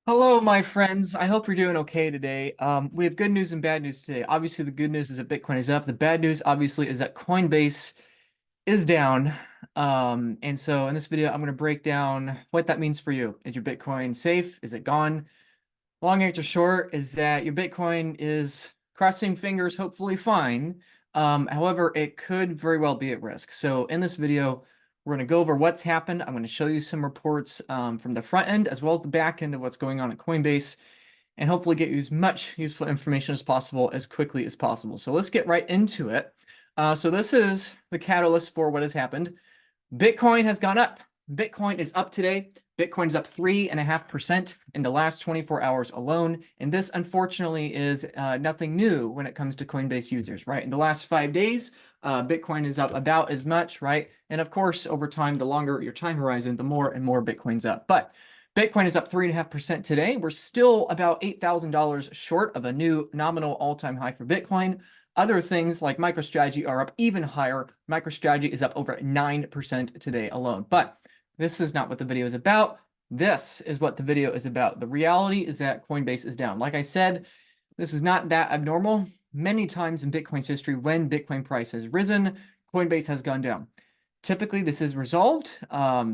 Hello, my friends. I hope you're doing okay today. We have good news and bad news today. Obviously, the good news is that Bitcoin is up. The bad news, obviously, is that Coinbase is down. And so in this video, I'm going to break down what that means for you. Is your Bitcoin safe? Is it gone? Long answer short is that your Bitcoin is, crossing fingers, hopefully fine. However, it could very well be at risk. So in this video, we're going to go over what's happened. I'm going to show you some reports from the front end as well as the back end of what's going on at Coinbase, and hopefully get you as much useful information as possible as quickly as possible. So let's get right into it. So this is the catalyst for what has happened. Bitcoin has gone up. Bitcoin is up today. Bitcoin is up 3.5% in the last 24 hours alone. And this, unfortunately, is nothing new when it comes to Coinbase users, right? In the last 5 days, Bitcoin is up about as much, right? And of course, over time, the longer your time horizon, the more and more Bitcoin's up. But Bitcoin is up 3.5% today. We're still about $8,000 short of a new nominal all-time high for Bitcoin. Other things like MicroStrategy are up even higher. MicroStrategy is up over 9% today alone. But this is not what the video is about. This is what the video is about. The reality is that Coinbase is down. Like I said, this is not that abnormal. Many times in Bitcoin's history, when Bitcoin price has risen, Coinbase has gone down. Typically, this is resolved,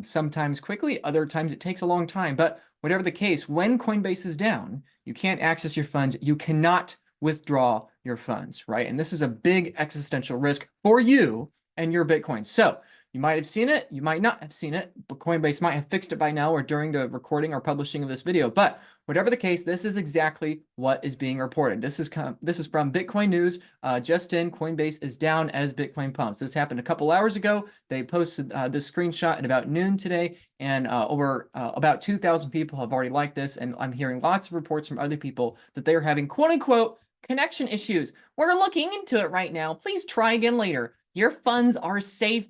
sometimes quickly, other times it takes a long time. But whatever the case, when Coinbase is down, you can't access your funds. You cannot withdraw your funds, right? And this is a big existential risk for you and your Bitcoin. So you might have seen it, you might not have seen it, but Coinbase might have fixed it by now or during the recording or publishing of this video. But whatever the case, this is exactly what is being reported. This is from Bitcoin News. Just in, Coinbase is down as Bitcoin pumps. This happened a couple hours ago. They posted this screenshot at about noon today, and over about 2,000 people have already liked this. And I'm hearing lots of reports from other people that they are having quote unquote connection issues. We're looking into it right now. Please try again later. Your funds are safe.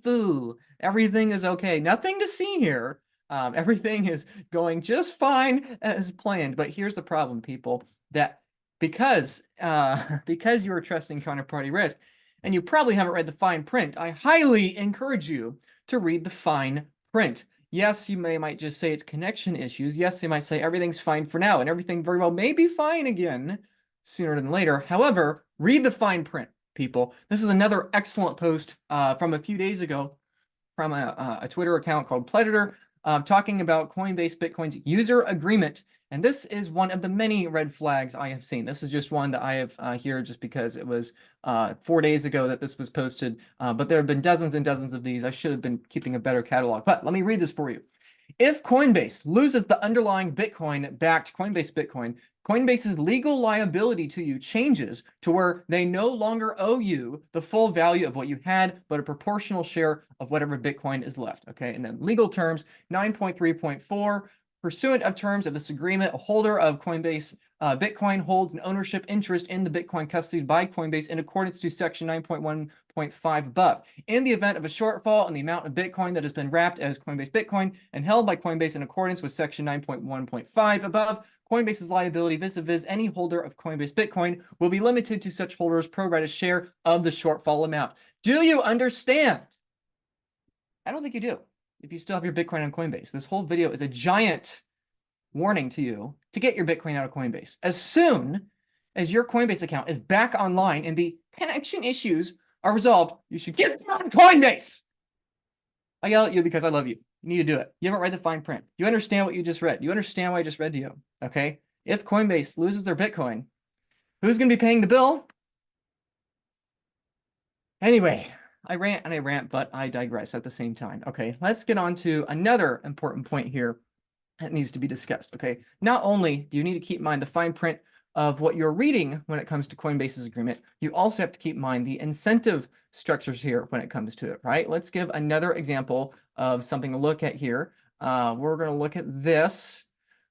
Everything is okay. Nothing to see here. Everything is going just fine as planned. But here's the problem, people, that because you are trusting counterparty risk, and you probably haven't read the fine print, I highly encourage you to read the fine print. Yes, you might just say it's connection issues. Yes, they might say everything's fine for now, and everything very well may be fine again sooner than later. However, read the fine print, people. This is another excellent post from a few days ago from a Twitter account called Predator, talking about Coinbase Bitcoin's user agreement. And this is one of the many red flags I have seen. This is just one that I have here just because it was 4 days ago that this was posted. But there have been dozens and dozens of these. I should have been keeping a better catalog. But let me read this for you. If Coinbase loses the underlying Bitcoin-backed Coinbase Bitcoin, Coinbase's legal liability to you changes to where they no longer owe you the full value of what you had, but a proportional share of whatever Bitcoin is left. Okay, and then legal terms 9.3.4. Pursuant of terms of this agreement, a holder of Coinbase Bitcoin holds an ownership interest in the Bitcoin custodied by Coinbase in accordance to section 9.1.5 above. In the event of a shortfall in the amount of Bitcoin that has been wrapped as Coinbase Bitcoin and held by Coinbase in accordance with section 9.1.5 above, Coinbase's liability vis-a-vis any holder of Coinbase Bitcoin will be limited to such holders' pro rata share of the shortfall amount. Do you understand? I don't think you do. If you still have your Bitcoin on Coinbase, this whole video is a giant warning to you to get your Bitcoin out of Coinbase. As soon as your Coinbase account is back online and the connection issues are resolved, you should get on Coinbase. I yell at you because I love you. You need to do it. You haven't read the fine print. You understand what you just read. You understand what I just read to you, okay? If Coinbase loses their Bitcoin, who's going to be paying the bill? Anyway, I rant and I rant, but I digress at the same time. Okay, let's get on to another important point here that needs to be discussed. Okay, not only do you need to keep in mind the fine print of what you're reading when it comes to Coinbase's agreement, you also have to keep in mind the incentive structures here when it comes to it, right? Let's give another example of something to look at here. We're going to look at this.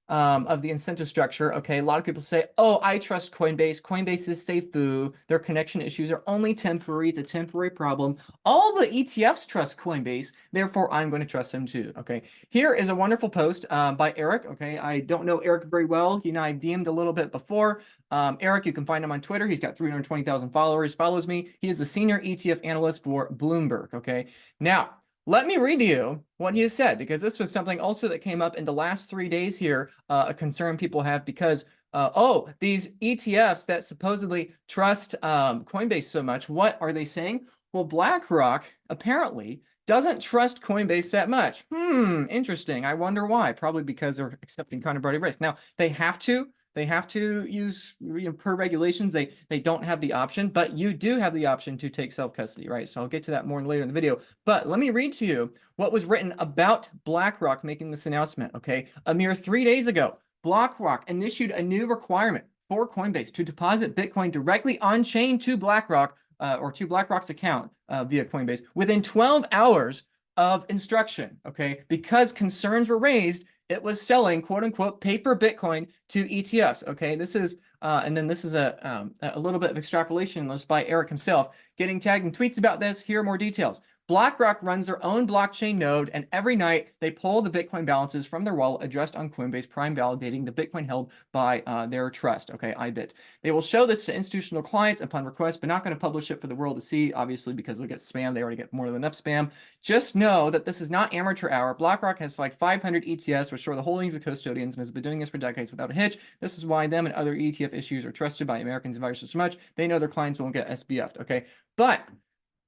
Of the incentive structure. Okay, a lot of people say, oh, I trust Coinbase. Coinbase is safe. Their connection issues are only temporary. It's a temporary problem. All the ETFs trust Coinbase. Therefore, I'm going to trust them too. Okay, here is a wonderful post by Eric. Okay, I don't know Eric very well. He and I DM'd a little bit before. Eric, you can find him on Twitter. He's got 320,000 followers, follows me. He is the senior ETF analyst for Bloomberg. Okay, now, Let me read to you what he has said, because this was something also that came up in the last 3 days here, a concern people have because, oh, these ETFs that supposedly trust Coinbase so much, what are they saying? Well, BlackRock apparently doesn't trust Coinbase that much. Interesting. I wonder why. Probably because they're accepting counterparty risk. Now, they have to. They have to use, per regulations, they don't have the option, but you do have the option to take self-custody, right? So I'll get to that more later in the video. But let me read to you what was written about BlackRock making this announcement, okay? A mere 3 days ago, BlackRock issued a new requirement for Coinbase to deposit Bitcoin directly on-chain to BlackRock, or to BlackRock's account via Coinbase within 12 hours of instruction, okay? Because concerns were raised, it was selling quote unquote paper Bitcoin to ETFs. Okay, this is and then this is a little bit of extrapolation list by Eric himself, getting tagged in tweets about this. Here are more details. BlackRock runs their own blockchain node, and every night they pull the Bitcoin balances from their wallet addressed on Coinbase Prime, validating the Bitcoin held by their trust. Okay, IBIT. They will show this to institutional clients upon request, but not going to publish it for the world to see, obviously, because they'll get spam. They already get more than enough spam. Just know that this is not amateur hour. BlackRock has like 500 ETFs, which show the holdings of custodians, and has been doing this for decades without a hitch. This is why them and other ETF issues are trusted by Americans and viruses so much. They know their clients won't get SBF'd. Okay, but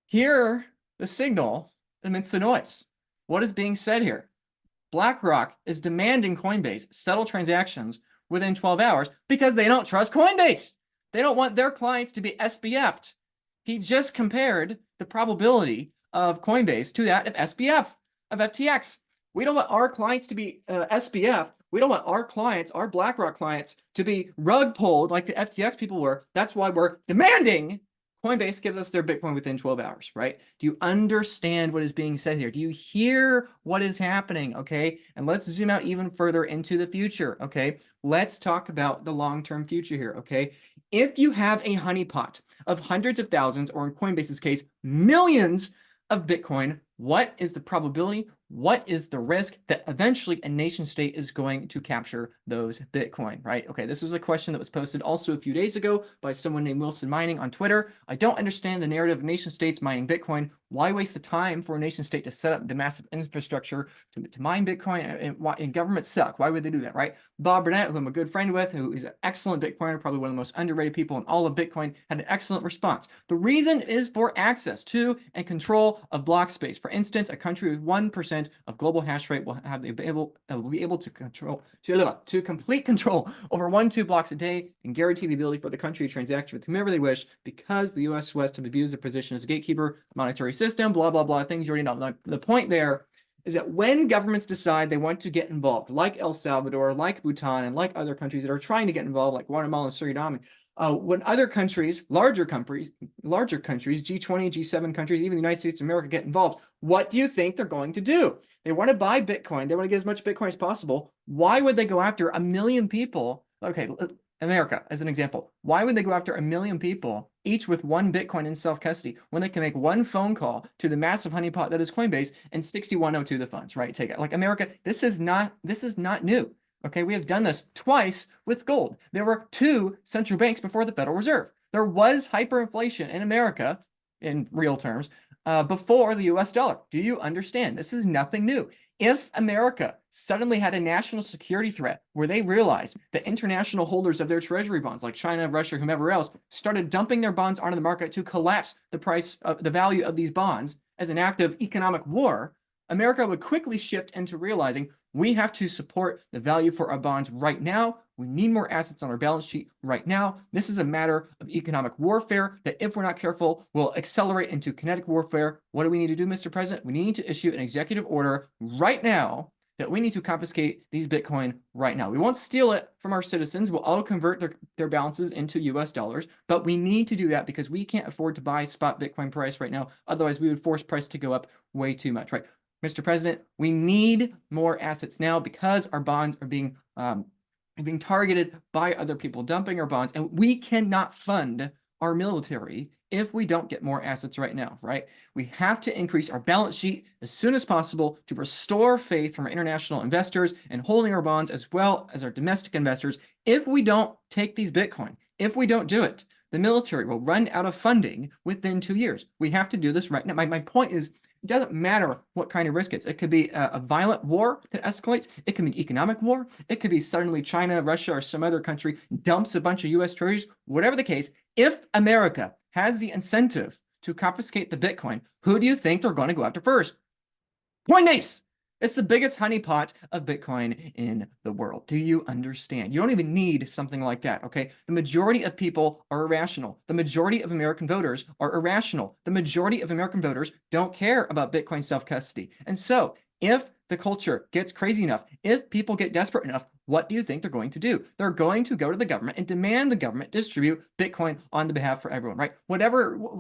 here the signal amidst the noise. What is being said here? BlackRock is demanding Coinbase settle transactions within 12 hours because they don't trust Coinbase. They don't want their clients to be SBF'd. He just compared the probability of Coinbase to that of SBF, of FTX. We don't want our clients to be SBF. We don't want our clients, our BlackRock clients, to be rug pulled like the FTX people were. That's why we're demanding Coinbase gives us their Bitcoin within 12 hours, right? Do you understand what is being said here? Do you hear what is happening, okay? And let's zoom out even further into the future, okay? Let's talk about the long-term future here, okay? If you have a honeypot of hundreds of thousands, or in Coinbase's case, millions of Bitcoin, what is the probability? What is the risk that eventually a nation state is going to capture those Bitcoin, right? Okay, this was a question that was posted also a few days ago by someone named Wilson Mining on Twitter. I don't understand the narrative of nation states mining Bitcoin. Why waste the time for a nation state to set up the massive infrastructure to mine Bitcoin? And governments suck. Why would they do that, right? Bob Burnett, who I'm a good friend with, who is an excellent Bitcoiner, probably one of the most underrated people in all of Bitcoin, had an excellent response. The reason is for access to and control of block space. For instance, a country with 1% of global hash rate will be able to control to complete control over 1-2 blocks a day, and guarantee the ability for the country to transact with whomever they wish, because the U.S. West have abused their position as a gatekeeper, monetary system, blah, blah, blah, things you already know. The point there is that when governments decide they want to get involved, like El Salvador, like Bhutan, and like other countries that are trying to get involved, like Guatemala and Suriname, when other countries, larger countries, G20, G7 countries, even the United States of America get involved, what do you think they're going to do? They want to buy Bitcoin. They want to get as much Bitcoin as possible. Why would they go after 1 million people? Okay, America as an example. Why would they go after 1 million people, each with 1 Bitcoin in self-custody, when they can make 1 phone call to the massive honeypot that is Coinbase and 6102 the funds, right? Take it. Like America, this is not new. Okay, we have done this twice with gold. There were 2 central banks before the Federal Reserve. There was hyperinflation in America, in real terms, before the US dollar. Do you understand? This is nothing new. If America suddenly had a national security threat where they realized that international holders of their treasury bonds, like China, Russia, whomever else, started dumping their bonds onto the market to collapse the price of the value of these bonds as an act of economic war, America would quickly shift into realizing we have to support the value for our bonds right now. We need more assets on our balance sheet right now. This is a matter of economic warfare that, if we're not careful, will accelerate into kinetic warfare. What do we need to do, Mr. President? We need to issue an executive order right now that we need to confiscate these Bitcoin right now. We won't steal it from our citizens. We'll auto-convert their balances into US dollars, but we need to do that because we can't afford to buy spot Bitcoin price right now. Otherwise, we would force price to go up way too much, right? Mr. President, we need more assets now because our bonds are being targeted by other people dumping our bonds, and we cannot fund our military if we don't get more assets right now, right? We have to increase our balance sheet as soon as possible to restore faith from our international investors and holding our bonds, as well as our domestic investors. If we don't take these Bitcoin, if we don't do it, the military will run out of funding within 2 years. We have to do this right now. My point is, It doesn't matter what kind of risk it is. It could be a violent war that escalates. It can be economic war. It could be suddenly China, Russia, or some other country dumps a bunch of US treasuries. Whatever the case, if America has the incentive to confiscate the Bitcoin, who do you think they're going to go after first? Coinbase! It's the biggest honeypot of Bitcoin in the world. Do you understand? You don't even need something like that, okay? The majority of people are irrational. The majority of American voters are irrational. The majority of American voters don't care about Bitcoin self-custody. And so, if the culture gets crazy enough, if people get desperate enough, what do you think they're going to do? They're going to go to the government and demand the government distribute Bitcoin on the behalf for everyone, right?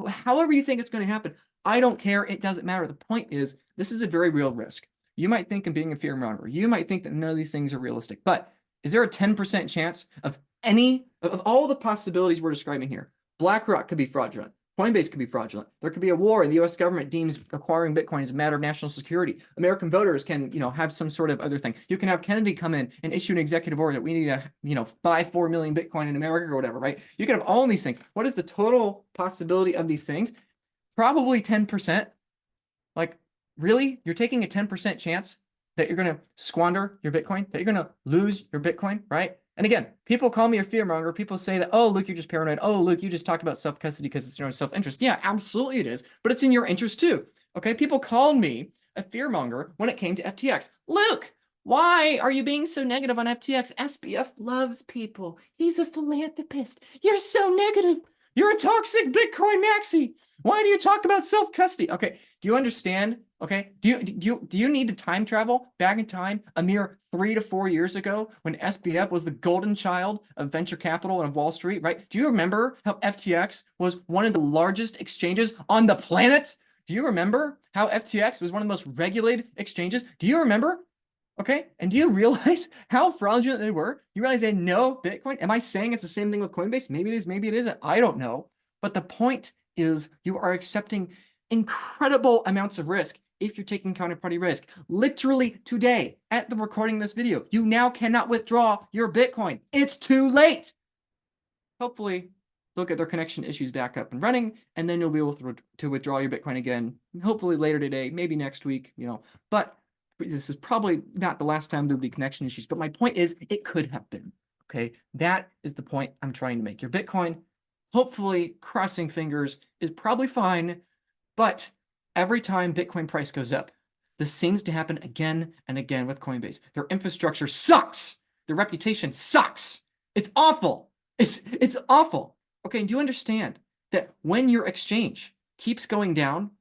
However you think it's going to happen, I don't care. It doesn't matter. The point is, this is a very real risk. You might think of being a fearmonger. You might think that none of these things are realistic. But is there a 10% chance of all the possibilities we're describing here? BlackRock could be fraudulent. Coinbase could be fraudulent. There could be a war, and the U.S. government deems acquiring Bitcoin as a matter of national security. American voters can, have some sort of other thing. You can have Kennedy come in and issue an executive order that we need to, buy 4 million Bitcoin in America or whatever, right? You can have all of these things. What is the total possibility of these things? Probably 10%. Like, really? You're taking a 10% chance that you're going to squander your Bitcoin, that you're going to lose your Bitcoin, right? And again, people call me a fearmonger. People say that, oh, Luke, you're just paranoid. Oh, Luke, you just talk about self-custody because it's in your self-interest. Yeah, absolutely it is. But it's in your interest too. Okay, people called me a fearmonger when it came to FTX. Luke, why are you being so negative on FTX? SBF loves people. He's a philanthropist. You're so negative. You're a toxic Bitcoin maxi. Why do you talk about self-custody? Okay, do you understand? Okay, do you need to time travel back in time a mere 3 to 4 years ago when SBF was the golden child of venture capital and of Wall Street, right? Do you remember how FTX was one of the largest exchanges on the planet? Do you remember how FTX was one of the most regulated exchanges? Do you remember? Okay, and do you realize how fraudulent they were? You realize they had no Bitcoin? Am I saying it's the same thing with Coinbase? Maybe it is, maybe it isn't. I don't know. But the point is you are accepting incredible amounts of risk if you're taking counterparty risk. Literally today, at the recording of this video, you now cannot withdraw your Bitcoin. It's too late. Hopefully, they'll get their connection issues back up and running, and then you'll be able to withdraw your Bitcoin again, hopefully later today, maybe next week, But this is probably not the last time there'll be connection issues. But my point is, it could have been. Okay, that is the point I'm trying to make. Your Bitcoin, hopefully, crossing fingers, is probably fine, but every time Bitcoin price goes up, this seems to happen again and again with Coinbase. Their infrastructure sucks. Their reputation sucks. It's awful. It's awful. Okay, do you understand that when your exchange keeps going down,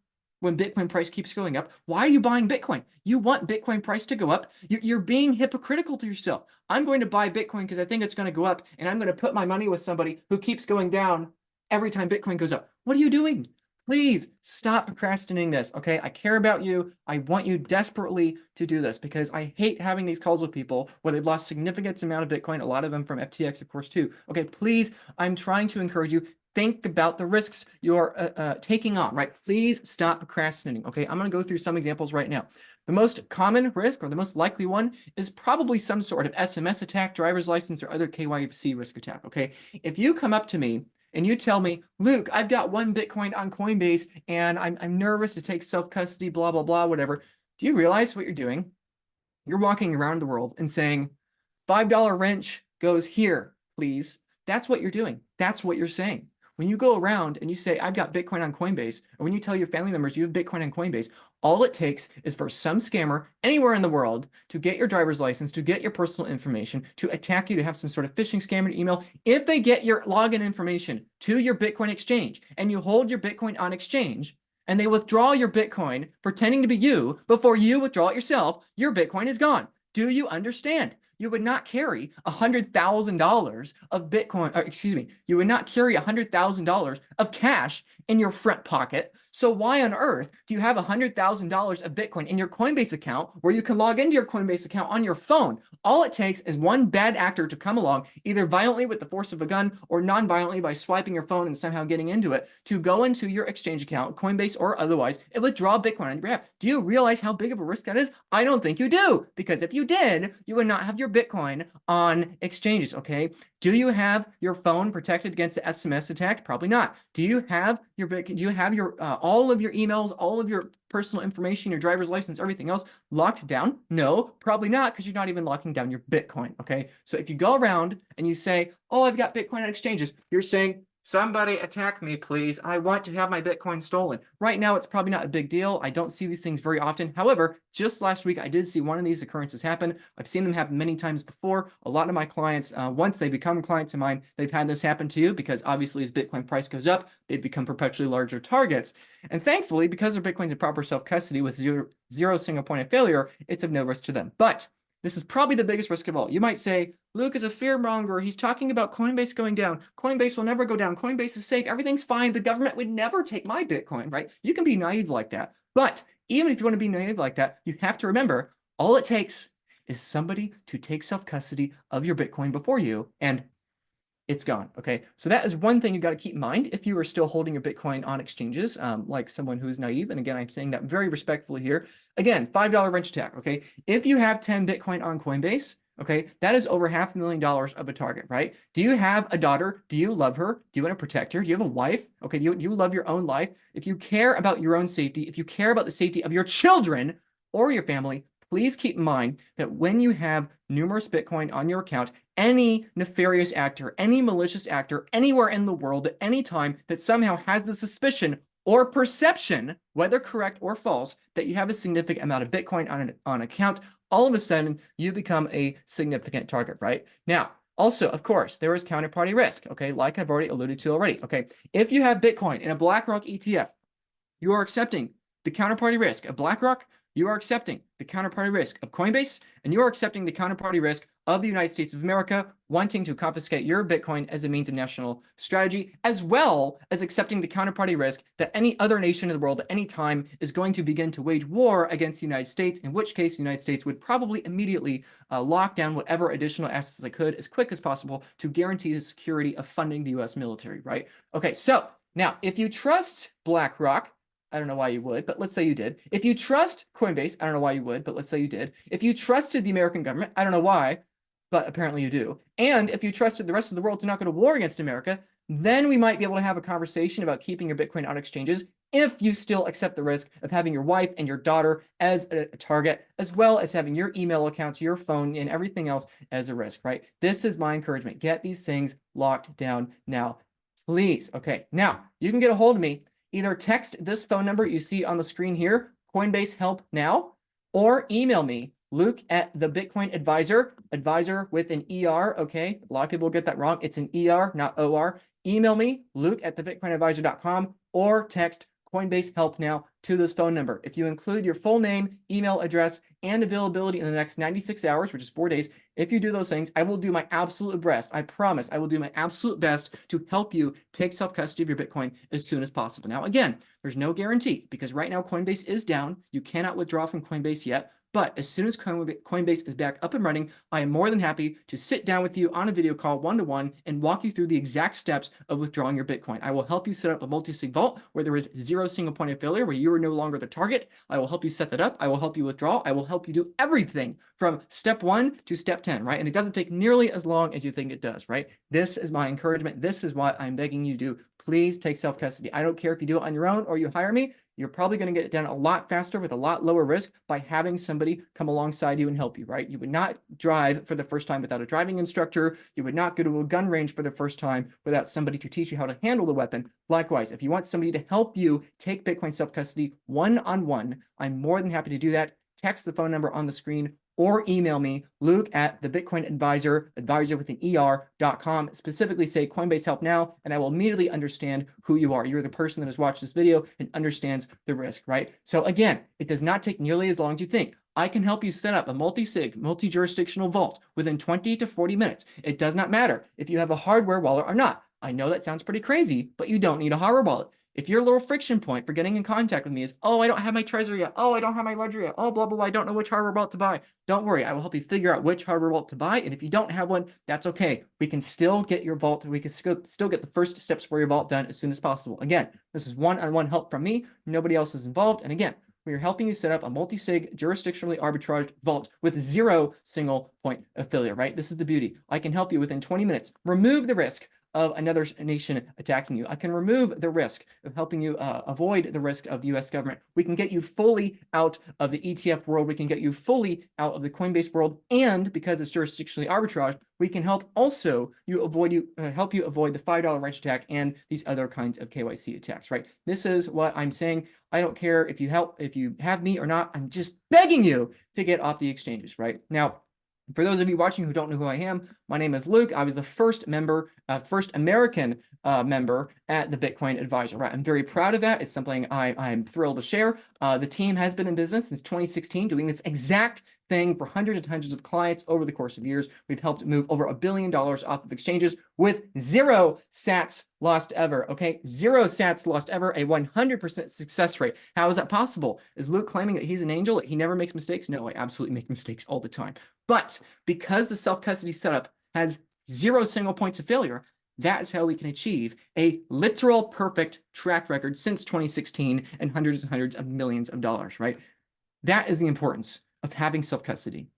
when Bitcoin price keeps going up, why are you buying Bitcoin? You want Bitcoin price to go up. You're being hypocritical to yourself. I'm going to buy Bitcoin because I think it's going to go up, and I'm going to put my money with somebody who keeps going down every time Bitcoin goes up. What are you doing? Please stop procrastinating this, okay? I care about you. I want you desperately to do this because I hate having these calls with people where they've lost significant amount of Bitcoin, a lot of them from FTX, of course, too. Okay, please, I'm trying to encourage you. Think about the risks you're taking on, right? Please stop procrastinating, okay? I'm going to go through some examples right now. The most common risk, or the most likely one, is probably some sort of SMS attack, driver's license, or other KYC risk attack, okay? If you come up to me and you tell me, Luke, I've got 1 Bitcoin on Coinbase, and I'm nervous to take self-custody, blah, blah, blah, whatever. Do you realize what you're doing? You're walking around the world and saying, $5 wrench goes here, please. That's what you're doing. That's what you're saying. When you go around and you say, I've got Bitcoin on Coinbase, or when you tell your family members you have Bitcoin on Coinbase, all it takes is for some scammer anywhere in the world to get your driver's license, to get your personal information, to attack you, to have some sort of phishing scam in your email. If they get your login information to your Bitcoin exchange and you hold your Bitcoin on exchange and they withdraw your Bitcoin pretending to be you before you withdraw it yourself, your Bitcoin is gone. Do you understand? You would not carry $100,000 of Bitcoin, or excuse me, you would not carry $100,000 of cash in your front pocket. So why on earth do you have $100,000 of Bitcoin in your Coinbase account where you can log into your Coinbase account on your phone? All it takes is one bad actor to come along, either violently with the force of a gun or non-violently by swiping your phone and somehow getting into it, to go into your exchange account, Coinbase or otherwise, and withdraw Bitcoin on your behalf. Do you realize how big of a risk that is? I don't think you do, because if you did, you would not have your Bitcoin on exchanges, okay? Do you have your phone protected against the SMS attack? Probably not. Do you have your Bitcoin? Do you have your all of your emails, all of your personal information, your driver's license, everything else locked down? No, probably not, because you're not even locking down your Bitcoin. Okay, so if you go around and you say, "Oh, I've got Bitcoin on exchanges," you're saying, "Somebody attack me, please. I want to have my Bitcoin stolen." Right now, it's probably not a big deal. I don't see these things very often. However, just last week, I did see one of these occurrences happen. I've seen them happen many times before. A lot of my clients, once they become clients of mine, they've had this happen to you, because obviously as Bitcoin price goes up, they become perpetually larger targets. And thankfully, because their Bitcoin's in proper self-custody with zero single point of failure, it's of no risk to them. But this is probably the biggest risk of all. You might say, "Luke is a fearmonger. He's talking about Coinbase going down. Coinbase will never go down. Coinbase is safe. Everything's fine. The government would never take my Bitcoin," right? You can be naive like that. But even if you want to be naive like that, you have to remember, all it takes is somebody to take self-custody of your Bitcoin before you, and it's gone. Okay, so that is one thing you got to keep in mind if you are still holding your Bitcoin on exchanges, like someone who is naive. And again, I'm saying that very respectfully here. Again, $5 wrench attack. Okay, if you have 10 Bitcoin on Coinbase, okay, that is over $500,000 of a target, right? Do you have a daughter? Do you love her? Do you want to protect her? Do you have a wife? Okay, do you love your own life? If you care about your own safety, if you care about the safety of your children or your family, please keep in mind that when you have numerous Bitcoin on your account, any nefarious actor, any malicious actor anywhere in the world at any time that somehow has the suspicion or perception, whether correct or false, that you have a significant amount of Bitcoin on account, all of a sudden you become a significant target, right? Now, also, of course, there is counterparty risk, okay, like I've already alluded to already, okay? If you have Bitcoin in a BlackRock ETF, you are accepting the counterparty risk of BlackRock, you are accepting the counterparty risk of Coinbase, and you are accepting the counterparty risk of the United States of America wanting to confiscate your Bitcoin as a means of national strategy, as well as accepting the counterparty risk that any other nation in the world at any time is going to begin to wage war against the United States, in which case the United States would probably immediately lock down whatever additional assets it could as quick as possible to guarantee the security of funding the US military, right? Okay, so now if you trust BlackRock, I don't know why you would, but let's say you did. If you trust Coinbase, I don't know why you would, but let's say you did. If you trusted the American government, I don't know why, but apparently you do. And if you trusted the rest of the world to not go to war against America, then we might be able to have a conversation about keeping your Bitcoin on exchanges if you still accept the risk of having your wife and your daughter as a target, as well as having your email accounts, your phone, and everything else as a risk, right? This is my encouragement. Get these things locked down now, please. Okay, now you can get a hold of me. Either text this phone number you see on the screen here, Coinbase Help Now, or email me, Luke at the Bitcoin Advisor, advisor with an ER, okay? A lot of people get that wrong. It's an ER, not OR. Email me, Luke at thebitcoinadvisor.com, or text Coinbase Help Now to this phone number. If you include your full name, email address, and availability in the next 96 hours, which is 4 days, if you do those things, I will do my absolute best. I promise I will do my absolute best to help you take self-custody of your Bitcoin as soon as possible. Now, again, there's no guarantee because right now Coinbase is down. You cannot withdraw from Coinbase yet. But as soon as Coinbase is back up and running, I am more than happy to sit down with you on a video call one-to-one and walk you through the exact steps of withdrawing your Bitcoin. I will help you set up a multi-sig vault where there is zero single point of failure, where you are no longer the target. I will help you set that up. I will help you withdraw. I will help you do everything from step 1 to step 10, right? And it doesn't take nearly as long as you think it does, right? This is my encouragement. This is what I'm begging you to do. Please take self-custody. I don't care if you do it on your own or you hire me. You're probably going to get it done a lot faster with a lot lower risk by having somebody come alongside you and help you, right? You would not drive for the first time without a driving instructor. You would not go to a gun range for the first time without somebody to teach you how to handle the weapon. Likewise, if you want somebody to help you take Bitcoin self-custody one-on-one, I'm more than happy to do that. Text the phone number on the screen or email me, Luke at the Bitcoin Advisor, advisor with an ER.com. Specifically say Coinbase Help Now, and I will immediately understand who you are. You're the person that has watched this video and understands the risk, right? So again, it does not take nearly as long as you think. I can help you set up a multi-sig, multi-jurisdictional vault within 20 to 40 minutes. It does not matter if you have a hardware wallet or not. I know that sounds pretty crazy, but you don't need a hardware wallet. If your little friction point for getting in contact with me is, oh, I don't have my Trezor yet. Oh, I don't have my Ledger yet. Oh, blah, blah, blah. I don't know which hardware wallet to buy. Don't worry. I will help you figure out which hardware wallet to buy. And if you don't have one, that's okay. We can still get your vault. We can still get the first steps for your vault done as soon as possible. Again, this is one-on-one help from me. Nobody else is involved. And again, we are helping you set up a multi-sig, jurisdictionally arbitraged vault with zero single point of failure, right? This is the beauty. I can help you within 20 minutes remove the risk of another nation attacking you. I can remove the risk of helping you avoid the risk of the US government. We can get you fully out of the ETF world. We can get you fully out of the Coinbase world. And because it's jurisdictionally arbitrage, we can help also help you avoid the $5 wrench attack and these other kinds of KYC attacks, right? This is what I'm saying. I don't care if you have me or not. I'm just begging you to get off the exchanges, right? Now, for those of you watching who don't know who I am, my name is Luke. I was the first American member at the Bitcoin Advisor, right? I'm very proud of that. It's something I'm thrilled to share. The team has been in business since 2016, doing this exact thing for hundreds and hundreds of clients over the course of years. We've helped move over $1 billion off of exchanges with 0 sats lost ever, okay? 0 sats lost ever, a 100% success rate. How is that possible? Is Luke claiming that he's an angel, that he never makes mistakes? No, I absolutely make mistakes all the time. But because the self-custody setup has 0 single points of failure, that is how we can achieve a literal perfect track record since 2016 and hundreds of millions of dollars, right? That is the importance of having self-custody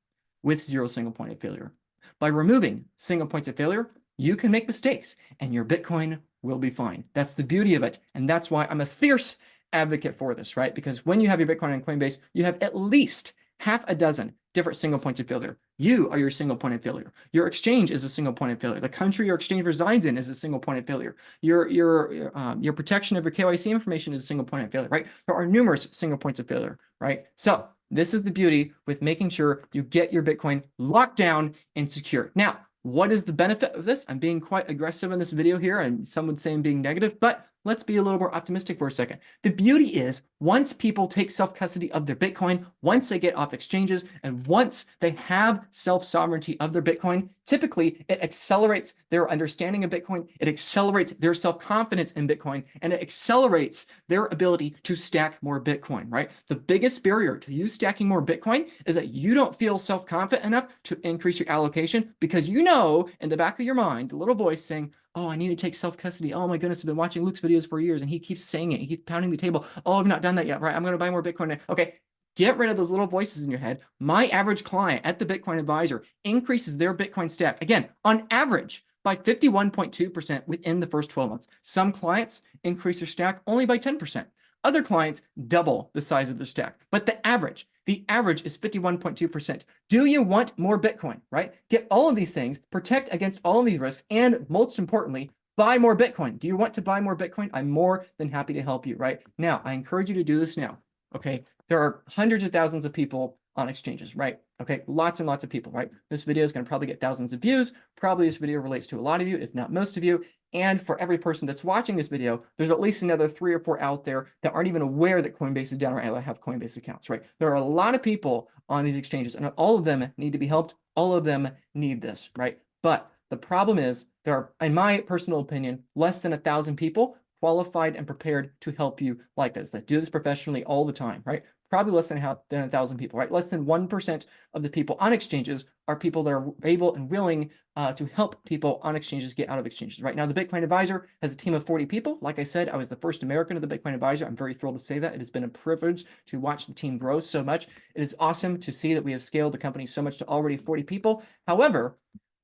with 0 single point of failure. By removing single points of failure, you can make mistakes and your Bitcoin will be fine. That's the beauty of it. And that's why I'm a fierce advocate for this, right? Because when you have your Bitcoin on Coinbase, you have at least half a dozen different single points of failure. You are your single point of failure. Your exchange is a single point of failure. The country your exchange resides in is a single point of failure. Your protection of your KYC information is a single point of failure, right? There are numerous single points of failure, right? So this is the beauty with making sure you get your Bitcoin locked down and secure. Now, what is the benefit of this? I'm being quite aggressive in this video here, and some would say I'm being negative, but let's be a little more optimistic for a second. The beauty is once people take self-custody of their Bitcoin, once they get off exchanges, and once they have self-sovereignty of their Bitcoin, typically it accelerates their understanding of Bitcoin, it accelerates their self-confidence in Bitcoin, and it accelerates their ability to stack more Bitcoin, right? The biggest barrier to you stacking more Bitcoin is that you don't feel self-confident enough to increase your allocation because you know in the back of your mind, the little voice saying, oh, I need to take self-custody. Oh my goodness, I've been watching Luke's videos for years and he keeps saying it. He keeps pounding the table. Oh, I've not done that yet, right? I'm going to buy more Bitcoin. Okay, get rid of those little voices in your head. My average client at the Bitcoin Advisor increases their Bitcoin stack, again, on average, by 51.2% within the first 12 months. Some clients increase their stack only by 10%. Other clients double the size of their stack. But the average is 51.2%. Do you want more Bitcoin, right? Get all of these things, protect against all of these risks, and most importantly, buy more Bitcoin. Do you want to buy more Bitcoin? I'm more than happy to help you, right? Now, I encourage you to do this now, okay? There are hundreds of thousands of people on exchanges, right? Okay, lots and lots of people, right? This video is going to probably get thousands of views. Probably this video relates to a lot of you, if not most of you. And for every person that's watching this video, there's at least another 3 or 4 out there that aren't even aware that Coinbase is down right now that have Coinbase accounts, right? There are a lot of people on these exchanges, and all of them need to be helped. All of them need this, right? But the problem is there are, in my personal opinion, less than 1,000 people qualified and prepared to help you like this, that do this professionally all the time, right? Probably less than 1,000 people, right? Less than 1% of the people on exchanges are people that are able and willing to help people on exchanges get out of exchanges. Right now, the Bitcoin Advisor has a team of 40 people. Like I said, I was the first American of the Bitcoin Advisor. I'm very thrilled to say that. It has been a privilege to watch the team grow so much. It is awesome to see that we have scaled the company so much to already 40 people. However,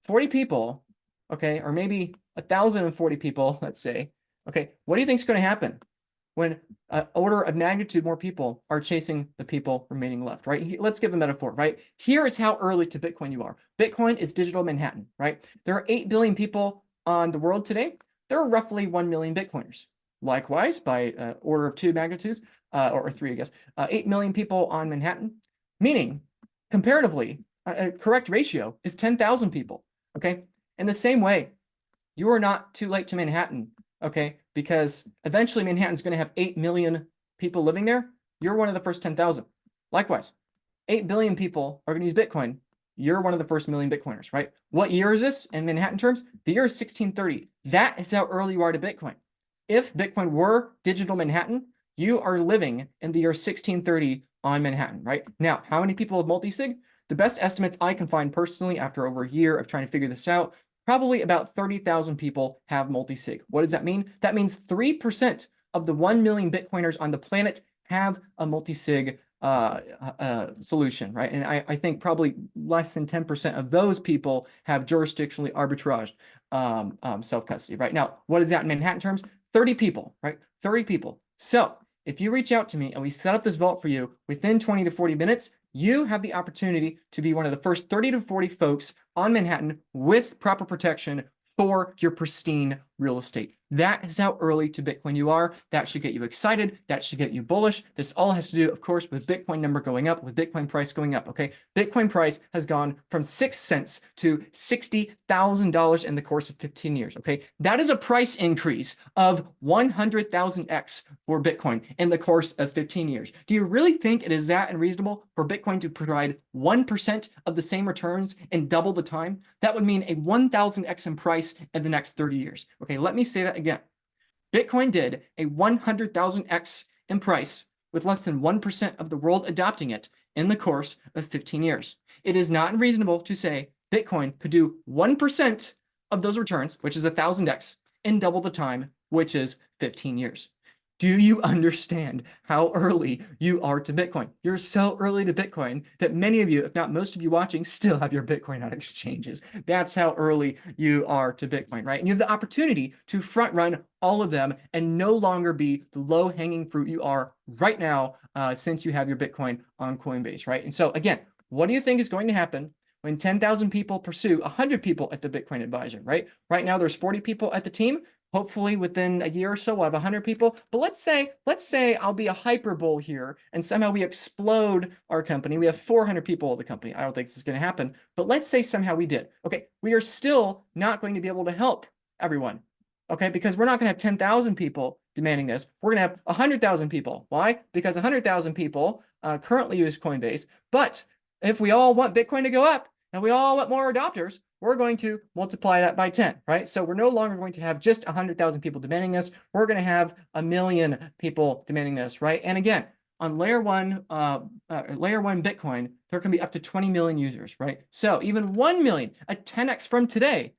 40 people, okay, or maybe 1,040 people, let's say, okay, what do you think is going to happen when an order of magnitude more people are chasing the people remaining left, right? Let's give a metaphor, right? Here is how early to Bitcoin you are. Bitcoin is digital Manhattan, right? There are 8 billion people on the world today. There are roughly 1 million Bitcoiners. Likewise, by order of 2 magnitudes, or 3, I guess, 8 million people on Manhattan, meaning comparatively, a correct ratio is 10,000 people, okay? In the same way, you are not too late to Manhattan, okay? Because eventually Manhattan's going to have 8 million people living there. You're one of the first 10,000. Likewise, 8 billion people are going to use Bitcoin. You're one of the first million Bitcoiners, right? What year is this in Manhattan terms? The year is 1630. That is how early you are to Bitcoin. If Bitcoin were digital Manhattan, you are living in the year 1630 on Manhattan, right? Now, how many people have multi-sig? The best estimates I can find personally after over a year of trying to figure this out, probably about 30,000 people have multi-sig. What does that mean? That means 3% of the 1 million Bitcoiners on the planet have a multi-sig solution, right? And I think probably less than 10% of those people have jurisdictionally arbitraged self-custody, right? Now, what is that in Manhattan terms? 30 people, right? 30 people. So if you reach out to me and we set up this vault for you within 20 to 40 minutes, you have the opportunity to be one of the first 30 to 40 folks on Manhattan with proper protection for your pristine real estate. That is how early to Bitcoin you are. That should get you excited. That should get you bullish. This all has to do, of course, with Bitcoin number going up, with Bitcoin price going up, okay? Bitcoin price has gone from 6 cents to $60,000 in the course of 15 years, okay? That is a price increase of 100,000x for Bitcoin in the course of 15 years. Do you really think it is that unreasonable for Bitcoin to provide 1% of the same returns in double the time? That would mean a 1,000x in price in the next 30 years. Okay, let me say that again. Bitcoin did a 100,000x in price with less than 1% of the world adopting it in the course of 15 years. It is not unreasonable to say Bitcoin could do 1% of those returns, which is 1,000x, in double the time, which is 15 years. Do you understand how early you are to Bitcoin? You're so early to Bitcoin that many of you, if not most of you watching, still have your Bitcoin on exchanges. That's how early you are to Bitcoin, right? And you have the opportunity to front run all of them and no longer be the low-hanging fruit you are right now since you have your Bitcoin on Coinbase, right? And so again, what do you think is going to happen when 10,000 people pursue 100 people at the Bitcoin Advisor, right? Right now, there's 40 people at the team. Hopefully within a year or so, we'll have 100 people. But let's say I'll be a hyperbole here and somehow we explode our company. We have 400 people at the company. I don't think this is going to happen. But let's say somehow we did. Okay, we are still not going to be able to help everyone. Okay, because we're not going to have 10,000 people demanding this. We're going to have 100,000 people. Why? Because 100,000 people currently use Coinbase. But if we all want Bitcoin to go up and we all want more adopters, we're going to multiply that by 10, right? So we're no longer going to have just 100,000 people demanding this. We're going to have 1 million people demanding this, right? And again, on layer one Bitcoin, there can be up to 20 million users, right? So even 1 million, a 10x from today,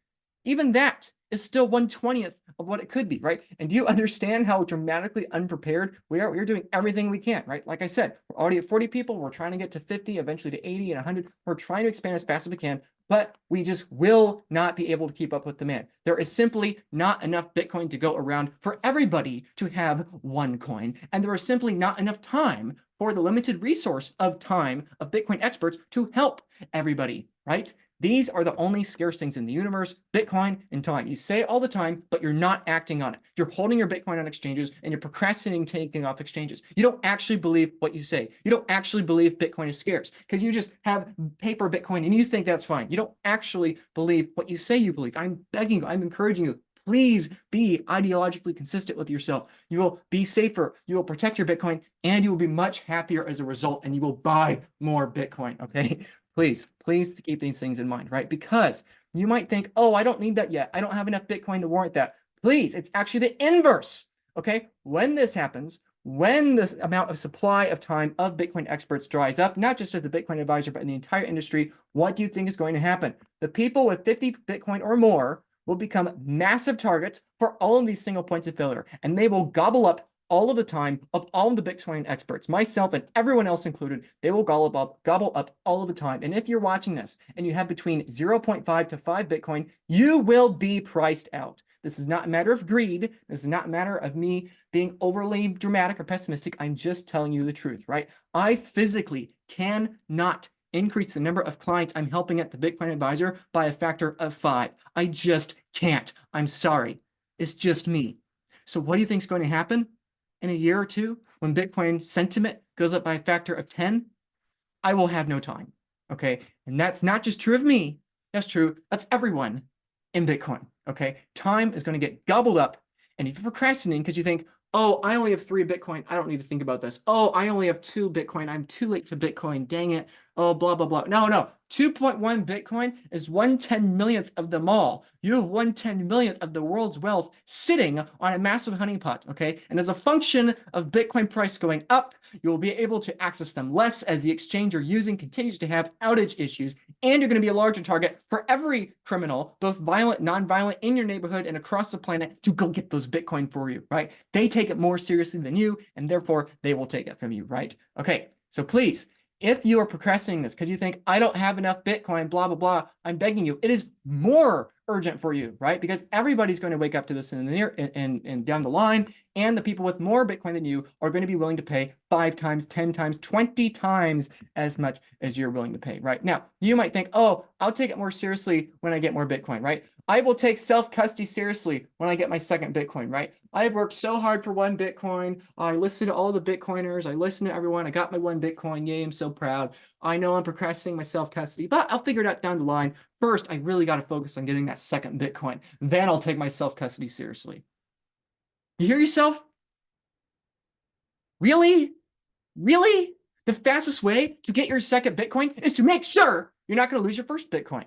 even that is still 1/20th of what it could be, right? And do you understand how dramatically unprepared we are? We're doing everything we can, right? Like I said, we're already at 40 people. We're trying to get to 50, eventually to 80 and 100. We're trying to expand as fast as we can, but we just will not be able to keep up with demand. There is simply not enough Bitcoin to go around for everybody to have one coin. And there is simply not enough time for the limited resource of time of Bitcoin experts to help everybody, right? These are the only scarce things in the universe, Bitcoin and time. You say it all the time, but you're not acting on it. You're holding your Bitcoin on exchanges and you're procrastinating taking off exchanges. You don't actually believe what you say. You don't actually believe Bitcoin is scarce because you just have paper Bitcoin and you think that's fine. You don't actually believe what you say you believe. I'm begging you, I'm encouraging you. Please be ideologically consistent with yourself. You will be safer, you will protect your Bitcoin, and you will be much happier as a result, and you will buy more Bitcoin, okay? Please keep these things in mind, right? Because you might think, oh, I don't need that yet. I don't have enough Bitcoin to warrant that. Please, it's actually the inverse, okay? When this happens, when this amount of supply of time of Bitcoin experts dries up, not just at the Bitcoin Advisor, but in the entire industry, what do you think is going to happen? The people with 50 Bitcoin or more will become massive targets for all of these single points of failure, and they will gobble up all of the time of all of the Bitcoin experts, myself and everyone else included. They will gobble up all of the time. And if you're watching this and you have between 0.5 to 5 Bitcoin, you will be priced out. This is not a matter of greed. This is not a matter of me being overly dramatic or pessimistic. I'm just telling you the truth, right? I physically cannot increase the number of clients I'm helping at the Bitcoin Advisor by a factor of 5. I just can't. I'm sorry. It's just me. So what do you think is going to happen in a year or two when Bitcoin sentiment goes up by a factor of 10? I will have no time, okay? And that's not just true of me. That's true of everyone in Bitcoin, okay? Time is going to get gobbled up. And if you're procrastinating because you think, oh, I only have 3 Bitcoin, I don't need to think about this. Oh, I only have 2 Bitcoin, I'm too late to Bitcoin, dang it. Oh, blah, blah, blah. No. 2.1 Bitcoin is 1/10,000,000th of them all. You have 1/10,000,000th of the world's wealth sitting on a massive honeypot, okay? And as a function of Bitcoin price going up, you will be able to access them less as the exchange you're using continues to have outage issues, and you're going to be a larger target for every criminal, both violent, non-violent, in your neighborhood and across the planet to go get those Bitcoin for you, right? They take it more seriously than you, and therefore they will take it from you, right? Okay. So please, if you are procrastinating this because you think I don't have enough Bitcoin, blah, blah, blah, I'm begging you, it is more urgent for you, right? Because everybody's going to wake up to this in the near and down the line. And the people with more Bitcoin than you are going to be willing to pay 5 times, 10 times, 20 times as much as you're willing to pay, right? Now, you might think, oh, I'll take it more seriously when I get more Bitcoin, right? I will take self-custody seriously when I get my second Bitcoin, right? I've worked so hard for one Bitcoin. I listened to all the Bitcoiners. I listened to everyone. I got my one Bitcoin. Yay, I'm so proud. I know I'm procrastinating my self-custody, but I'll figure it out down the line. First, I really got to focus on getting that second Bitcoin. Then I'll take my self-custody seriously. You hear yourself? Really? Really? The fastest way to get your second Bitcoin is to make sure you're not going to lose your first Bitcoin.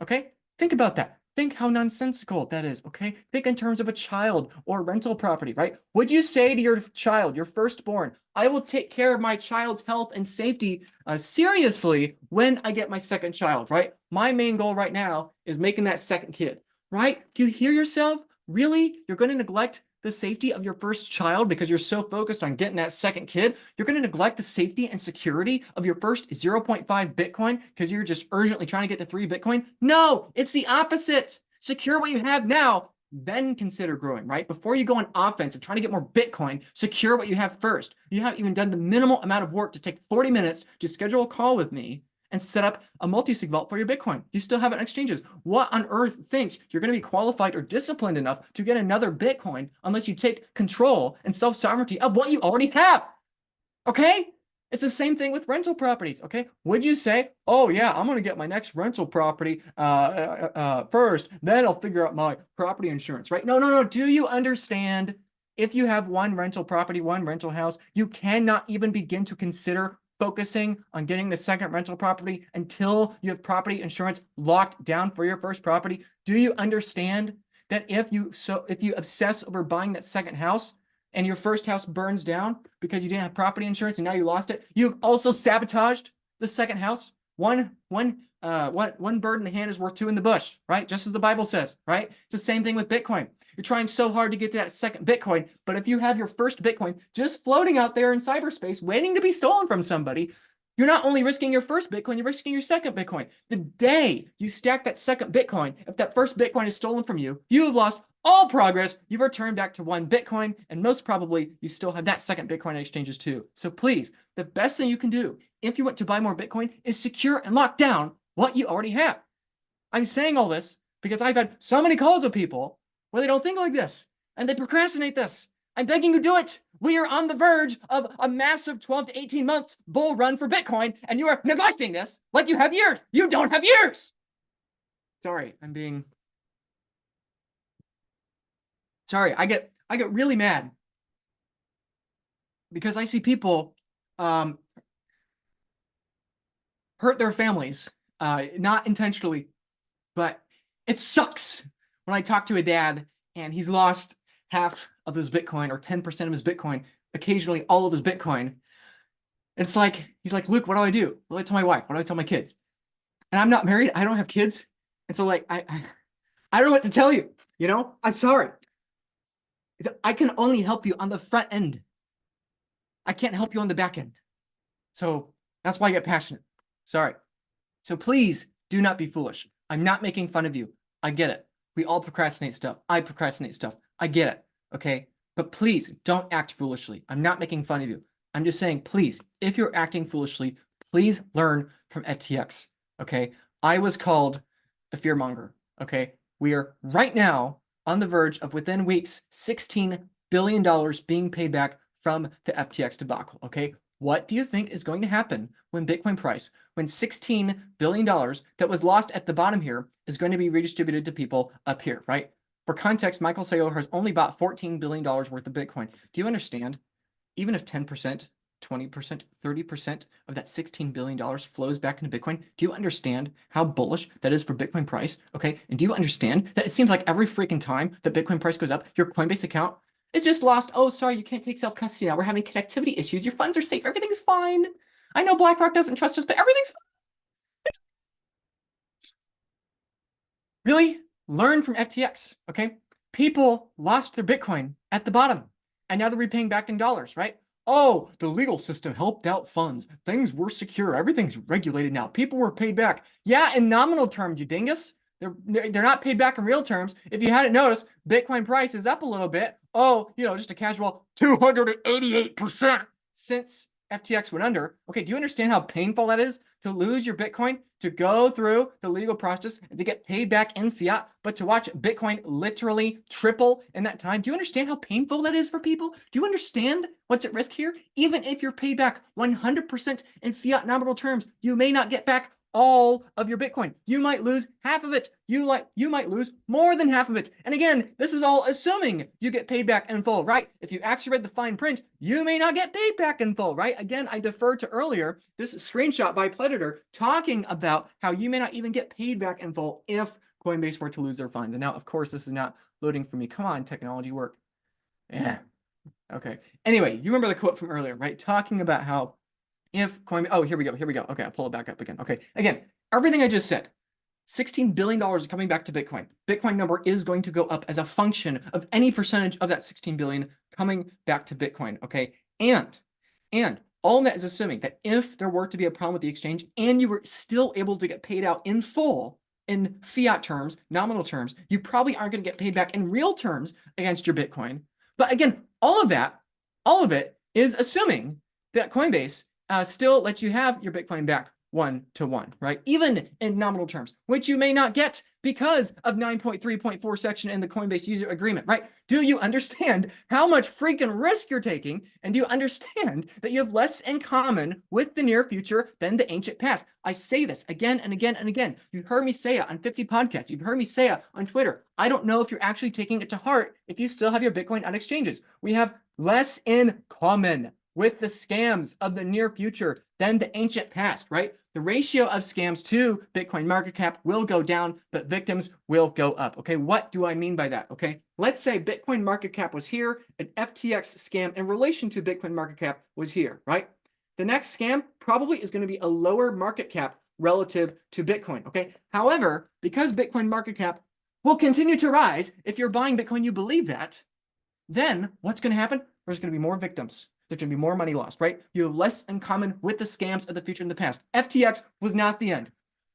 Okay? Think about that. Think how nonsensical that is, okay? Think in terms of a child or rental property, right? Would you say to your child, your firstborn, I will take care of my child's health and safety seriously when I get my second child, right? My main goal right now is making that second kid, right? Do you hear yourself? Really? You're going to neglect the safety of your first child because you're so focused on getting that second kid? You're going to neglect the safety and security of your first 0.5 Bitcoin because you're just urgently trying to get to 3 Bitcoin? No, it's the opposite. Secure what you have now, then consider growing, right? Before you go on offense and trying to get more Bitcoin, secure what you have first. You haven't even done the minimal amount of work to take 40 minutes to schedule a call with me and set up a multi-sig vault for your Bitcoin. You still haven't exchanges. What on earth thinks you're going to be qualified or disciplined enough to get another Bitcoin unless you take control and self-sovereignty of what you already have? Okay? It's the same thing with rental properties, okay? Would you say, oh yeah, I'm going to get my next rental property first, then I'll figure out my property insurance, right? No, no, no. Do you understand? If you have one rental property, one rental house, you cannot even begin to consider focusing on getting the second rental property until you have property insurance locked down for your first property. Do you understand that if you obsess over buying that second house and your first house burns down because you didn't have property insurance and now you lost it, you've also sabotaged the second house? One bird in the hand is worth 2 in the bush, right? Just as the Bible says, right? It's the same thing with Bitcoin. You're trying so hard to get that second Bitcoin, but if you have your first Bitcoin just floating out there in cyberspace waiting to be stolen from somebody, you're not only risking your first Bitcoin, you're risking your second Bitcoin. The day you stack that second Bitcoin, if that first Bitcoin is stolen from you, you have lost all progress. You've returned back to 1 Bitcoin, and most probably you still have that second Bitcoin in exchanges too. So please, the best thing you can do if you want to buy more Bitcoin is secure and lock down what you already have. I'm saying all this because I've had so many calls with people where they don't think like this and they procrastinate this. I'm begging you, do it. We are on the verge of a massive 12 to 18 months bull run for Bitcoin, and you are neglecting this like you have years. You don't have years. Sorry, sorry, I get really mad because I see people hurt their families, not intentionally, but it sucks when I talk to a dad and he's lost half of his Bitcoin or 10% of his Bitcoin, occasionally all of his Bitcoin. It's like, he's like, Luke, what do I do? What do I tell my wife? What do I tell my kids? And I'm not married. I don't have kids. And so like, I don't know what to tell you, you know? I'm sorry. I can only help you on the front end. I can't help you on the back end. So that's why I get passionate. Sorry. So please do not be foolish. I'm not making fun of you. I get it. We all procrastinate stuff. I procrastinate stuff. I get it. Okay. But please don't act foolishly. I'm not making fun of you. I'm just saying, please, if you're acting foolishly, please learn from FTX. Okay. I was called the fearmonger. Okay. We are right now on the verge of, within weeks, $16 billion being paid back from the FTX debacle. Okay. What do you think is going to happen when Bitcoin price, when $16 billion that was lost at the bottom here is going to be redistributed to people up here, right? For context, Michael Saylor has only bought $14 billion worth of Bitcoin. Do you understand? Even if 10%, 20%, 30% of that $16 billion flows back into Bitcoin, do you understand how bullish that is for Bitcoin price? Okay. And do you understand that it seems like every freaking time that Bitcoin price goes up, your Coinbase account is just lost? Oh, sorry, you can't take self-custody now. We're having connectivity issues. Your funds are safe. Everything's fine. I know BlackRock doesn't trust us, but everything's fine. Really? Learn from FTX, okay? People lost their Bitcoin at the bottom, and now they're repaying back in dollars, right? Oh, the legal system helped out funds. Things were secure. Everything's regulated now. People were paid back. Yeah, in nominal terms, you dingus. They're not paid back in real terms. If you hadn't noticed, Bitcoin price is up a little bit. Oh, just a casual 288% since FTX went under. Okay, do you understand how painful that is to lose your Bitcoin, to go through the legal process and to get paid back in fiat, but to watch Bitcoin literally triple in that time? Do you understand how painful that is for people? Do you understand what's at risk here? Even if you're paid back 100% in fiat nominal terms, you may not get back all of your Bitcoin. You might lose half of it. You might lose more than half of it. And again, this is all assuming you get paid back in full, right? If you actually read the fine print, you may not get paid back in full, right? Again, I deferred to earlier this screenshot by Predator talking about how you may not even get paid back in full if Coinbase were to lose their fines. And now, of course, this is not loading for me. Come on, technology work. Yeah. Okay. Anyway, you remember the quote from earlier, right? Talking about how if Coinbase, oh, here we go. Okay, I'll pull it back up again. Okay, again, everything I just said, $16 billion is coming back to Bitcoin. Bitcoin number is going to go up as a function of any percentage of that 16 billion coming back to Bitcoin, okay? And all that is assuming that if there were to be a problem with the exchange and you were still able to get paid out in full in fiat terms, nominal terms, you probably aren't going to get paid back in real terms against your Bitcoin. But again, all of it is assuming that Coinbase still lets you have your Bitcoin back 1-to-1, right? Even in nominal terms, which you may not get because of 9.3.4 section in the Coinbase user agreement, right? Do you understand how much freaking risk you're taking? And do you understand that you have less in common with the near future than the ancient past? I say this again and again and again. You've heard me say it on 50 podcasts. You've heard me say it on Twitter. I don't know if you're actually taking it to heart if you still have your Bitcoin on exchanges. We have less in common with the scams of the near future than the ancient past, right? The ratio of scams to Bitcoin market cap will go down, but victims will go up, okay? What do I mean by that, okay? Let's say Bitcoin market cap was here, an FTX scam in relation to Bitcoin market cap was here, right? The next scam probably is going to be a lower market cap relative to Bitcoin, okay? However, because Bitcoin market cap will continue to rise, if you're buying Bitcoin, you believe that, then what's going to happen? There's going to be more victims. There's going to be more money lost, right? You have less in common with the scams of the future and the past. FTX was not the end.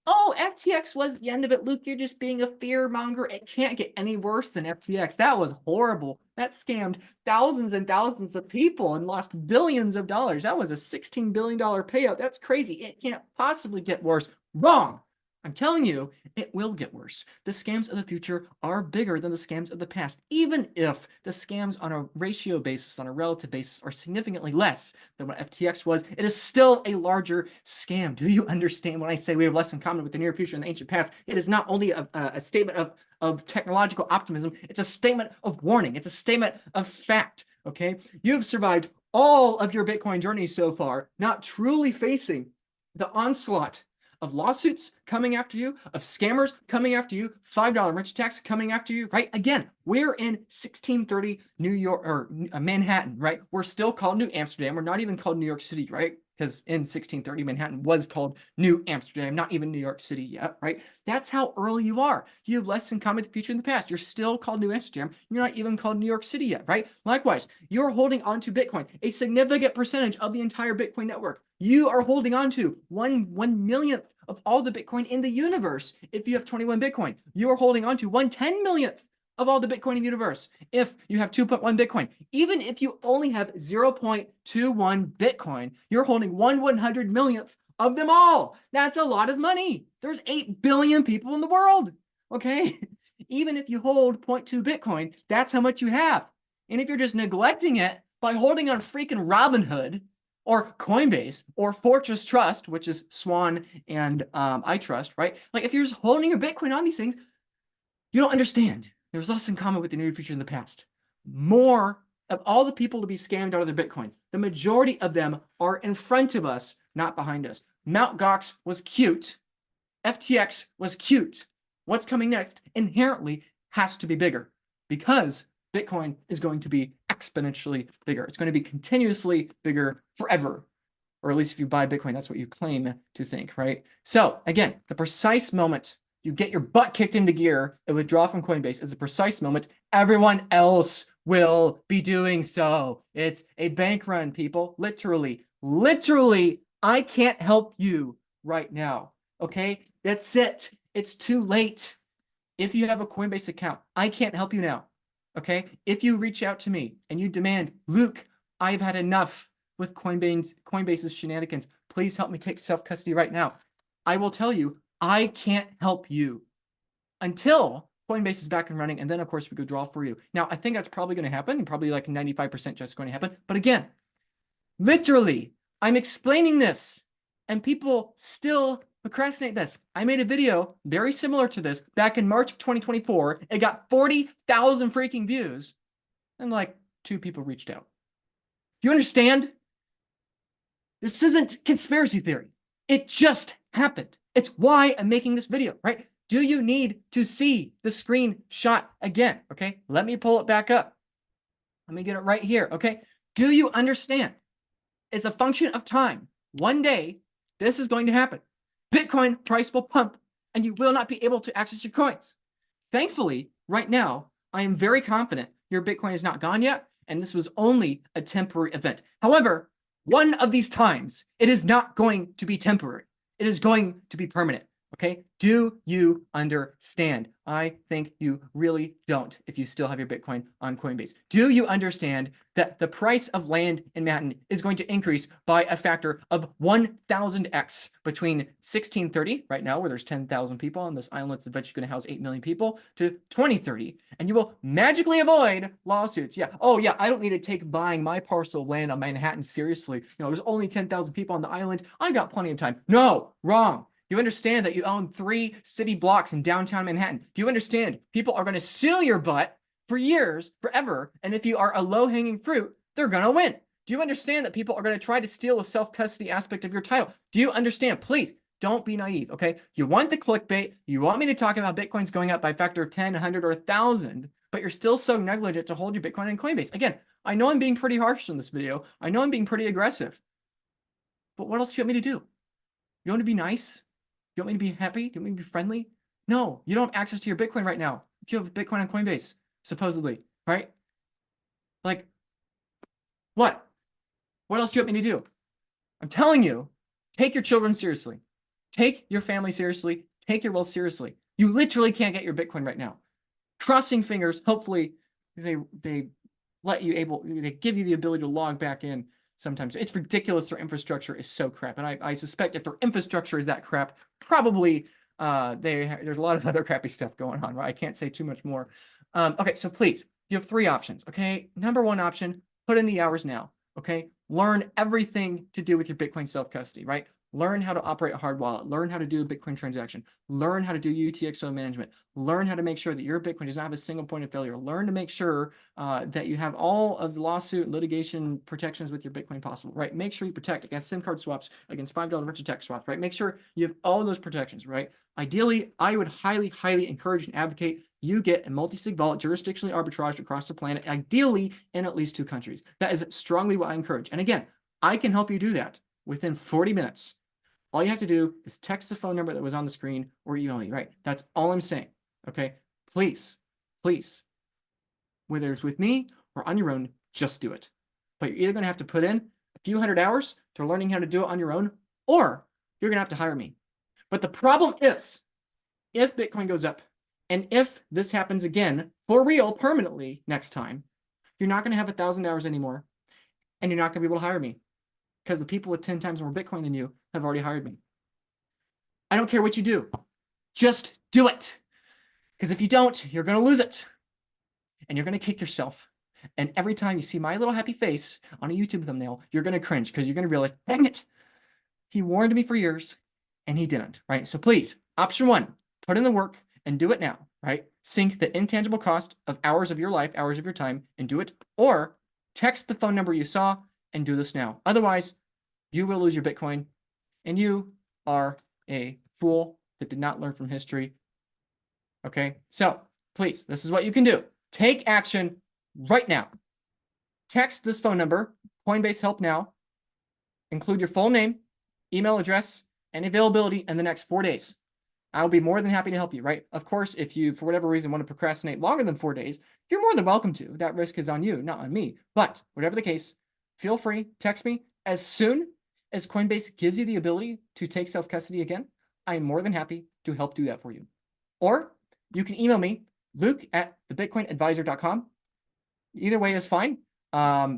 Oh, FTX was the end of it. Luke, you're just being a fear monger. It can't get any worse than FTX. That was horrible. That scammed thousands and thousands of people and lost billions of dollars. That was a $16 billion payout. That's crazy. It can't possibly get worse. Wrong. I'm telling you, it will get worse. The scams of the future are bigger than the scams of the past, even if the scams on a ratio basis, on a relative basis, are significantly less than what FTX was. It is still a larger scam. Do you understand when I say we have less in common with the near future and the ancient past? It is not only a statement of technological optimism, it's a statement of warning. It's a statement of fact, okay? You've survived all of your Bitcoin journey so far, not truly facing the onslaught of lawsuits coming after you, of scammers coming after you, $5 rich tax coming after you, right? Again, we're in 1630 New York, or Manhattan, right? We're still called New Amsterdam. We're not even called New York City, right? Because in 1630, Manhattan was called New Amsterdam, not even New York City yet, right? That's how early you are. You have less in common with the future and the past. You're still called New Amsterdam. You're not even called New York City yet, right? Likewise, you're holding on to Bitcoin, a significant percentage of the entire Bitcoin network. You are holding on to 1/millionth of all the Bitcoin in the universe. If you have 21 Bitcoin, you are holding on to 1/10 millionth of all the Bitcoin in the universe. If you have 2.1 Bitcoin, even if you only have 0.21 Bitcoin, you're holding 1/100 millionth of them all. That's a lot of money. There's 8 billion people in the world, okay? Even if you hold 0.2 Bitcoin, that's how much you have. And if you're just neglecting it by holding on freaking Robinhood, or Coinbase, or Fortress Trust, which is Swan and iTrust, right? Like if you're just holding your Bitcoin on these things, you don't understand. There's less in common with the near future and the past. More of all the people to be scammed out of their Bitcoin, the majority of them are in front of us, not behind us. Mt. Gox was cute. FTX was cute. What's coming next inherently has to be bigger because Bitcoin is going to be exponentially bigger. It's going to be continuously bigger forever. Or at least if you buy Bitcoin, that's what you claim to think, right? So again, the precise moment you get your butt kicked into gear and withdraw from Coinbase is the precise moment everyone else will be doing so. It's a bank run, people. Literally, I can't help you right now. Okay, that's it. It's too late. If you have a Coinbase account, I can't help you now. Okay, if you reach out to me and you demand, Luke, I've had enough with Coinbase's shenanigans. Please help me take self-custody right now. I will tell you, I can't help you until Coinbase is back and running, and then of course we could draw for you. Now, I think that's probably going to happen, probably like 95% just going to happen. But again, literally, I'm explaining this, and people still procrastinate this. I made a video very similar to this back in March of 2024. It got 40,000 freaking views, and like 2 people reached out. You understand? This isn't conspiracy theory. It just happened. It's why I'm making this video, right? Do you need to see the screenshot again? Okay, let me pull it back up. Let me get it right here, okay? Do you understand? It's a function of time. One day, this is going to happen. Bitcoin price will pump, and you will not be able to access your coins. Thankfully, right now, I am very confident your Bitcoin is not gone yet, and this was only a temporary event. However, one of these times, it is not going to be temporary. It is going to be permanent. Okay, do you understand? I think you really don't if you still have your Bitcoin on Coinbase. Do you understand that the price of land in Manhattan is going to increase by a factor of 1,000x between 1630, right now, where there's 10,000 people on this island that's eventually going to house 8 million people, to 2030, and you will magically avoid lawsuits. Yeah, oh yeah, I don't need to take buying my parcel of land on Manhattan seriously. You know, there's only 10,000 people on the island. I got plenty of time. No, wrong. You understand that you own 3 city blocks in downtown Manhattan? Do you understand people are going to sue your butt for years, forever, and if you are a low-hanging fruit, they're going to win? Do you understand that people are going to try to steal the self-custody aspect of your title? Do you understand? Please, don't be naive, okay? You want the clickbait. You want me to talk about Bitcoin's going up by a factor of 10, 100, or 1,000, but you're still so negligent to hold your Bitcoin in Coinbase. Again, I know I'm being pretty harsh in this video. I know I'm being pretty aggressive. But what else do you want me to do? You want me to be nice? You want me to be happy? You want me to be friendly? No, you don't have access to your Bitcoin right now. If you have Bitcoin on Coinbase, supposedly, right? Like, what? What else do you want me to do? I'm telling you, take your children seriously. Take your family seriously. Take your wealth seriously. You literally can't get your Bitcoin right now. Crossing fingers, hopefully they give you the ability to log back in. Sometimes it's ridiculous. Their infrastructure is so crap, and I suspect if their infrastructure is that crap, probably there's a lot of other crappy stuff going on. Right? I can't say too much more. Okay, so please, you have 3 options. Okay, number 1 option: put in the hours now. Okay, learn everything to do with your Bitcoin self-custody. Right? Learn how to operate a hard wallet. Learn how to do a Bitcoin transaction. Learn how to do UTXO management. Learn how to make sure that your Bitcoin does not have a single point of failure. Learn to make sure that you have all of the lawsuit and litigation protections with your Bitcoin possible, right? Make sure you protect against SIM card swaps, against $5 virtual tech swaps, right? Make sure you have all of those protections, right? Ideally, I would highly, highly encourage and advocate you get a multi-sig vault jurisdictionally arbitraged across the planet, ideally in at least 2 countries. That is strongly what I encourage. And again, I can help you do that within 40 minutes. All you have to do is text the phone number that was on the screen or email me, right? That's all I'm saying, okay? Please, please, whether it's with me or on your own, just do it. But you're either going to have to put in a few hundred hours to learning how to do it on your own, or you're going to have to hire me. But the problem is, if Bitcoin goes up, and if this happens again, for real, permanently next time, you're not going to have 1,000 hours anymore, and you're not going to be able to hire me, because the people with 10 times more Bitcoin than you have already hired me. I don't care what you do. Just do it. Because if you don't, you're going to lose it. And you're going to kick yourself. And every time you see my little happy face on a YouTube thumbnail, you're going to cringe because you're going to realize, dang it, he warned me for years and he didn't, right? So please, option 1, put in the work and do it now, right? Sink the intangible cost of hours of your life, hours of your time, and do it. Or text the phone number you saw and do this now. Otherwise, you will lose your Bitcoin, and you are a fool that did not learn from history. Okay, so please, this is what you can do. Take action right now. Text this phone number, Coinbase Help Now. Include your full name, email address, and availability in the next 4 days. I'll be more than happy to help you, right? Of course, if you, for whatever reason, want to procrastinate longer than 4 days, you're more than welcome to. That risk is on you, not on me. But whatever the case, feel free, text me as soon as Coinbase gives you the ability to take self-custody again. I am more than happy to help do that for you. Or you can email me, luke@thebitcoinadvisor.com. Either way is fine.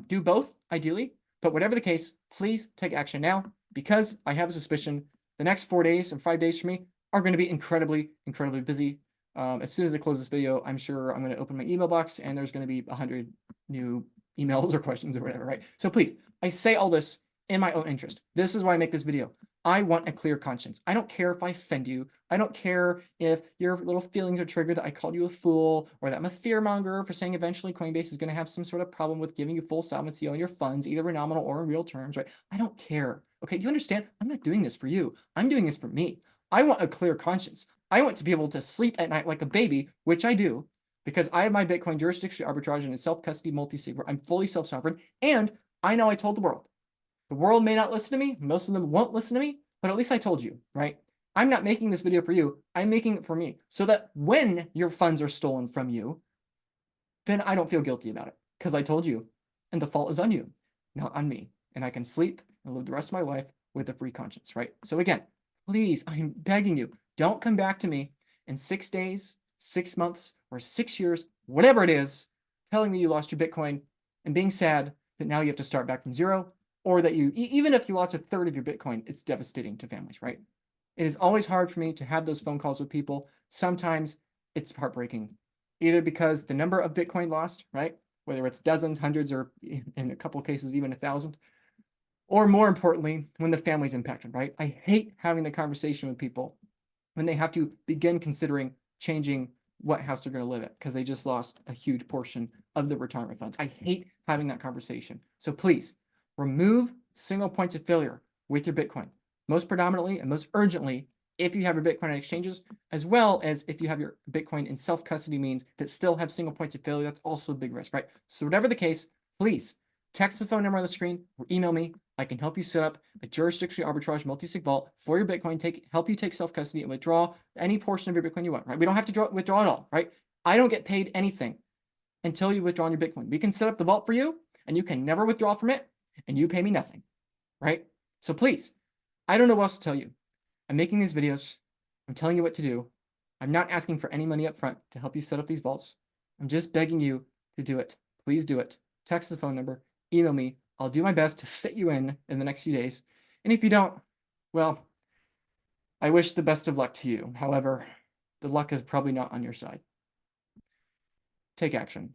Do both, ideally. But whatever the case, please take action now, because I have a suspicion the next 4 days and 5 days for me are going to be incredibly, incredibly busy. As soon as I close this video, I'm sure I'm going to open my email box and there's going to be 100 new emails or questions or whatever, right? So please, I say all this in my own interest. This is why I make this video. I want a clear conscience. I don't care if I offend you. I don't care if your little feelings are triggered that I called you a fool, or that I'm a fearmonger for saying eventually Coinbase is going to have some sort of problem with giving you full solvency on your funds, either in nominal or in real terms, right? I don't care. Okay, do you understand? I'm not doing this for you. I'm doing this for me. I want a clear conscience. I want to be able to sleep at night like a baby, which I do, because I have my Bitcoin jurisdictional arbitrage and a self-custody multi-sig where I'm fully self-sovereign, and I know I told the world. The world may not listen to me. Most of them won't listen to me, but at least I told you, right? I'm not making this video for you. I'm making it for me, so that when your funds are stolen from you, then I don't feel guilty about it, because I told you, and the fault is on you, not on me. And I can sleep and live the rest of my life with a free conscience, right? So again, please, I'm begging you, don't come back to me in 6 days, 6 months, or 6 years, whatever it is, telling me you lost your Bitcoin and being sad that now you have to start back from zero, or that you, even if you lost a third of your Bitcoin, it's devastating to families, right? It is always hard for me to have those phone calls with people. Sometimes it's heartbreaking, either because the number of Bitcoin lost, right? Whether it's dozens, hundreds, or in a couple of cases, even 1,000, or more importantly, when the family's impacted, right? I hate having the conversation with people when they have to begin considering changing what house they're going to live at because they just lost a huge portion of their retirement funds. I hate having that conversation. So please remove single points of failure with your Bitcoin, most predominantly and most urgently if you have your Bitcoin on exchanges, as well as if you have your Bitcoin in self-custody means that still have single points of failure. That's also a big risk, right? So whatever the case, please text the phone number on the screen or email me. I can help you set up a jurisdictional arbitrage multi-sig vault for your Bitcoin, help you take self-custody and withdraw any portion of your Bitcoin you want, right? We don't have to withdraw it all, right? I don't get paid anything until you've withdrawn your Bitcoin. We can set up the vault for you and you can never withdraw from it and you pay me nothing, right? So please, I don't know what else to tell you. I'm making these videos. I'm telling you what to do. I'm not asking for any money up front to help you set up these vaults. I'm just begging you to do it. Please do it. Text the phone number, email me. I'll do my best to fit you in the next few days. And if you don't, well, I wish the best of luck to you. However, the luck is probably not on your side. Take action.